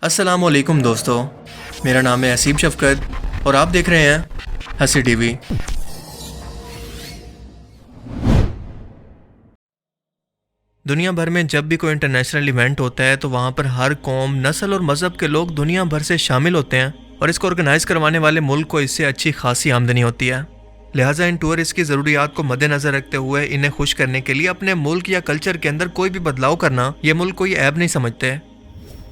السلام علیکم دوستو، میرا نام ہے حسیب شفقت اور آپ دیکھ رہے ہیں ہنسی ٹی وی۔ دنیا بھر میں جب بھی کوئی انٹرنیشنل ایونٹ ہوتا ہے تو وہاں پر ہر قوم، نسل اور مذہب کے لوگ دنیا بھر سے شامل ہوتے ہیں اور اس کو آرگنائز کروانے والے ملک کو اس سے اچھی خاصی آمدنی ہوتی ہے۔ لہٰذا ان ٹورسٹ کی ضروریات کو مد نظر رکھتے ہوئے انہیں خوش کرنے کے لیے اپنے ملک یا کلچر کے اندر کوئی بھی بدلاؤ کرنا یہ ملک کوئی عیب نہیں سمجھتے۔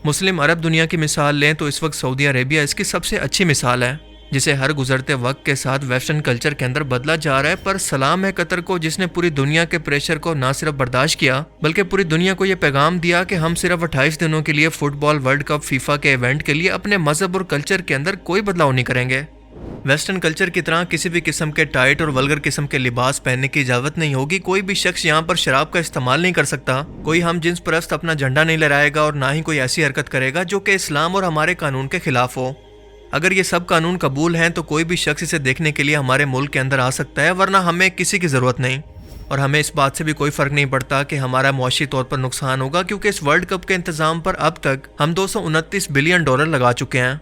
مسلم عرب دنیا کی مثال لیں تو اس وقت سعودی عربیہ اس کی سب سے اچھی مثال ہے، جسے ہر گزرتے وقت کے ساتھ ویسٹرن کلچر کے اندر بدلا جا رہا ہے۔ پر سلام ہے قطر کو، جس نے پوری دنیا کے پریشر کو نہ صرف برداشت کیا بلکہ پوری دنیا کو یہ پیغام دیا کہ ہم صرف 28 دنوں کے لیے فٹ بال ورلڈ کپ فیفا کے ایونٹ کے لیے اپنے مذہب اور کلچر کے اندر کوئی بدلاؤ نہیں کریں گے۔ ویسٹرن کلچر کی طرح کسی بھی قسم کے ٹائٹ اور ولگر قسم کے لباس پہننے کی اجازت نہیں ہوگی۔ کوئی بھی شخص یہاں پر شراب کا استعمال نہیں کر سکتا، کوئی ہم جنس پرست اپنا جھنڈا نہیں لہرائے گا اور نہ ہی کوئی ایسی حرکت کرے گا جو کہ اسلام اور ہمارے قانون کے خلاف ہو۔ اگر یہ سب قانون قبول ہیں تو کوئی بھی شخص اسے دیکھنے کے لیے ہمارے ملک کے اندر آ سکتا ہے، ورنہ ہمیں کسی کی ضرورت نہیں۔ اور ہمیں اس بات سے بھی کوئی فرق نہیں پڑتا کہ ہمارا معاشی طور پر نقصان ہوگا، کیونکہ اس ورلڈ کپ کے انتظام پر اب تک ہم $229 بلین لگا چکے ہیں۔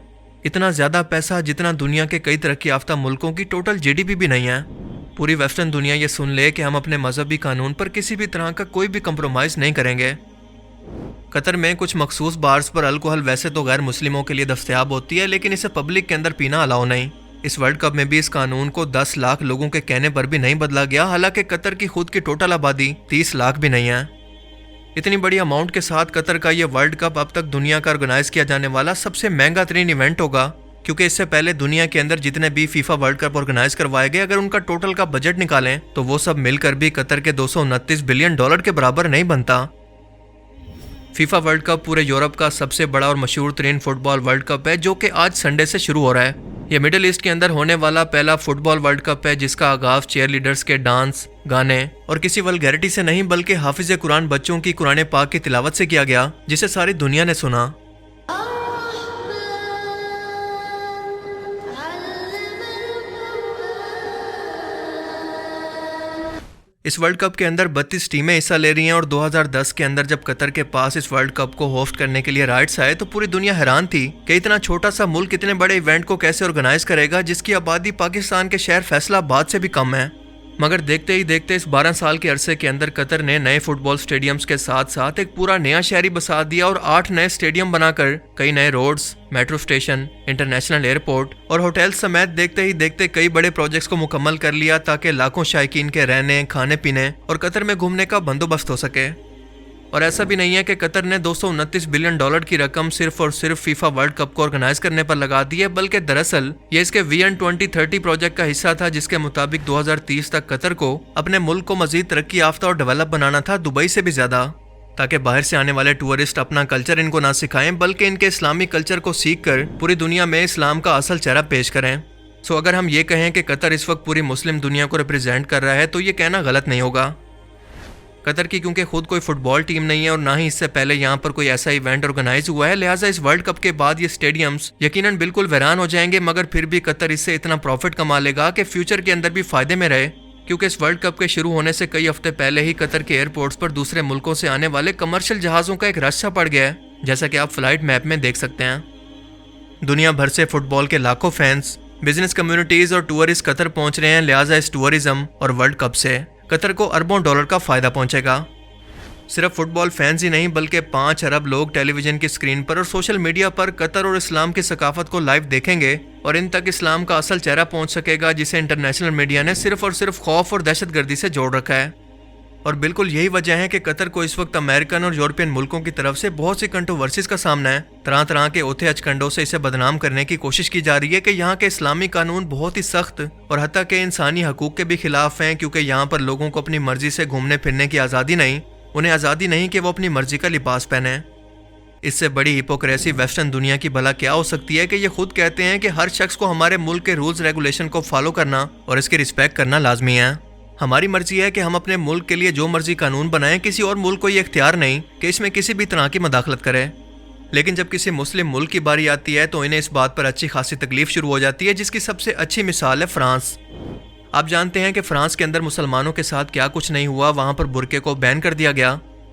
اتنا زیادہ پیسہ جتنا دنیا کے کئی ترقی یافتہ ملکوں کی ٹوٹل GDP بھی نہیں ہے۔ پوری ویسٹرن دنیا یہ سن لے کہ ہم اپنے مذہبی قانون پر کسی بھی طرح کا کوئی بھی کمپرومائز نہیں کریں گے۔ قطر میں کچھ مخصوص بارز پر الکوہل ویسے تو غیر مسلموں کے لیے دستیاب ہوتی ہے، لیکن اسے پبلک کے اندر پینا الاؤ نہیں۔ اس ورلڈ کپ میں بھی اس قانون کو 10 لاکھ لوگوں کے کہنے پر بھی نہیں بدلا گیا، حالانکہ قطر کی خود کی ٹوٹل آبادی 30 لاکھ بھی نہیں ہے۔ اتنی بڑی اماؤنٹ کے ساتھ قطر کا یہ ورلڈ کپ اب تک دنیا کا آرگنائز کیا جانے والا سب سے مہنگا ترین ایونٹ ہوگا، کیونکہ اس سے پہلے دنیا کے اندر جتنے بھی فیفا ورلڈ کپ آرگنائز کروائے گئے، اگر ان کا ٹوٹل کا بجٹ نکالیں تو وہ سب مل کر بھی قطر کے $229 بلین کے برابر نہیں بنتا۔ فیفا ورلڈ کپ پورے یورپ کا سب سے بڑا اور مشہور ترین فٹ بال ورلڈ کپ ہے، جو کہ آج سنڈے سے شروع ہو رہا ہے۔ یہ مڈل ایسٹ کے اندر ہونے والا پہلا فٹ بال ورلڈ کپ ہے، جس کا آغاز چیئر لیڈرز کے ڈانس، گانے اور کسی ولگیرٹی سے نہیں بلکہ حافظ قرآن بچوں کی قرآن پاک کی تلاوت سے کیا گیا، جسے ساری دنیا نے سنا۔ اس ورلڈ کپ کے اندر 32 ٹیمیں حصہ لے رہی ہیں، اور 2010 کے اندر جب قطر کے پاس اس ورلڈ کپ کو ہوسٹ کرنے کے لیے رائٹس آئے تو پوری دنیا حیران تھی کہ اتنا چھوٹا سا ملک اتنے بڑے ایونٹ کو کیسے آرگنائز کرے گا، جس کی آبادی پاکستان کے شہر فیصل آباد سے بھی کم ہے۔ مگر دیکھتے ہی دیکھتے اس 12 سال کے عرصے کے اندر قطر نے نئے فٹ بال سٹیڈیمز کے ساتھ ساتھ ایک پورا نیا شہری بسا دیا، اور 8 نئے سٹیڈیم بنا کر کئی نئے roads, metro station, international airport اور ہوٹل سمیت دیکھتے ہی دیکھتے کئی بڑے پروجیکٹس کو مکمل کر لیا، تاکہ لاکھوں شائقین کے رہنے، کھانے پینے اور قطر میں گھومنے کا بندوبست ہو سکے۔ اور ایسا بھی نہیں ہے کہ قطر نے $229 بلین کی رقم صرف اور صرف فیفا ورلڈ کپ کو آرگنائز کرنے پر لگا دی ہے، بلکہ دراصل یہ اس کے VN 2030 پروجیکٹ کا حصہ تھا، جس کے مطابق 2030 تک قطر کو اپنے ملک کو مزید ترقی یافتہ اور ڈیولپ بنانا تھا، دبئی سے بھی زیادہ، تاکہ باہر سے آنے والے ٹورسٹ اپنا کلچر ان کو نہ سکھائیں بلکہ ان کے اسلامی کلچر کو سیکھ کر پوری دنیا میں اسلام کا اصل چہرہ پیش کریں۔ اگر ہم یہ کہیں کہ قطر اس وقت پوری مسلم دنیا کو ریپرزینٹ کر رہا ہے تو یہ کہنا غلط نہیں ہوگا۔ قطر کی کیونکہ خود کوئی فٹ بال ٹیم نہیں ہے اور نہ ہی اس سے پہلے یہاں پر کوئی ایسا ایونٹ آرگنائز ہوا ہے، لہٰذا اس ورلڈ کپ کے بعد یہ سٹیڈیمز یقیناً بالکل ویران ہو جائیں گے، مگر پھر بھی قطر اس سے اتنا پروفٹ کما لے گا کہ فیوچر کے اندر بھی فائدے میں رہے، کیونکہ اس ورلڈ کپ کے شروع ہونے سے کئی ہفتے پہلے ہی قطر کے ایئرپورٹس پر دوسرے ملکوں سے آنے والے کمرشل جہازوں کا ایک رش سا پڑ گیا ہے، جیسا کہ آپ فلائٹ میپ میں دیکھ سکتے ہیں۔ دنیا بھر سے فٹ بال کے لاکھوں فینس، بزنس کمیونٹیز اور ٹورسٹ قطر پہنچ رہے ہیں، لہٰذا اس ٹورزم اور ورلڈ کپ سے قطر کو اربوں ڈالر کا فائدہ پہنچے گا۔ صرف فٹ بال فینز ہی نہیں بلکہ 5 ارب لوگ ٹیلی ویژن کی اسکرین پر اور سوشل میڈیا پر قطر اور اسلام کی ثقافت کو لائیو دیکھیں گے، اور ان تک اسلام کا اصل چہرہ پہنچ سکے گا، جسے انٹرنیشنل میڈیا نے صرف اور صرف خوف اور دہشت گردی سے جوڑ رکھا ہے۔ اور بالکل یہی وجہ ہے کہ قطر کو اس وقت امریکن اور یورپین ملکوں کی طرف سے بہت سی کنٹروورسیز کا سامنا ہے۔ طرح طرح کے اوتھے اچکنڈوں سے اسے بدنام کرنے کی کوشش کی جا رہی ہے کہ یہاں کے اسلامی قانون بہت ہی سخت اور حتیٰ کہ انسانی حقوق کے بھی خلاف ہیں، کیونکہ یہاں پر لوگوں کو اپنی مرضی سے گھومنے پھرنے کی آزادی نہیں، انہیں آزادی نہیں کہ وہ اپنی مرضی کا لباس پہنیں۔ اس سے بڑی ہپوکریسی ویسٹرن دنیا کی بھلا کیا ہو سکتی ہے کہ یہ خود کہتے ہیں کہ ہر شخص کو ہمارے ملک کے رولز ریگولیشن کو فالو کرنا اور اس کی رسپیکٹ کرنا لازمی ہے۔ ہماری مرضی ہے کہ ہم اپنے ملک کے لیے جو مرضی قانون بنائیں، کسی اور ملک کو یہ اختیار نہیں کہ اس میں کسی بھی طرح کی مداخلت کرے۔ لیکن جب کسی مسلم ملک کی باری آتی ہے تو انہیں اس بات پر اچھی خاصی تکلیف شروع ہو جاتی ہے، جس کی سب سے اچھی مثال ہے فرانس۔ آپ جانتے ہیں کہ فرانس کے اندر مسلمانوں کے ساتھ کیا کچھ نہیں ہوا، وہاں پر برقعے کو بین کر دیا گیا۔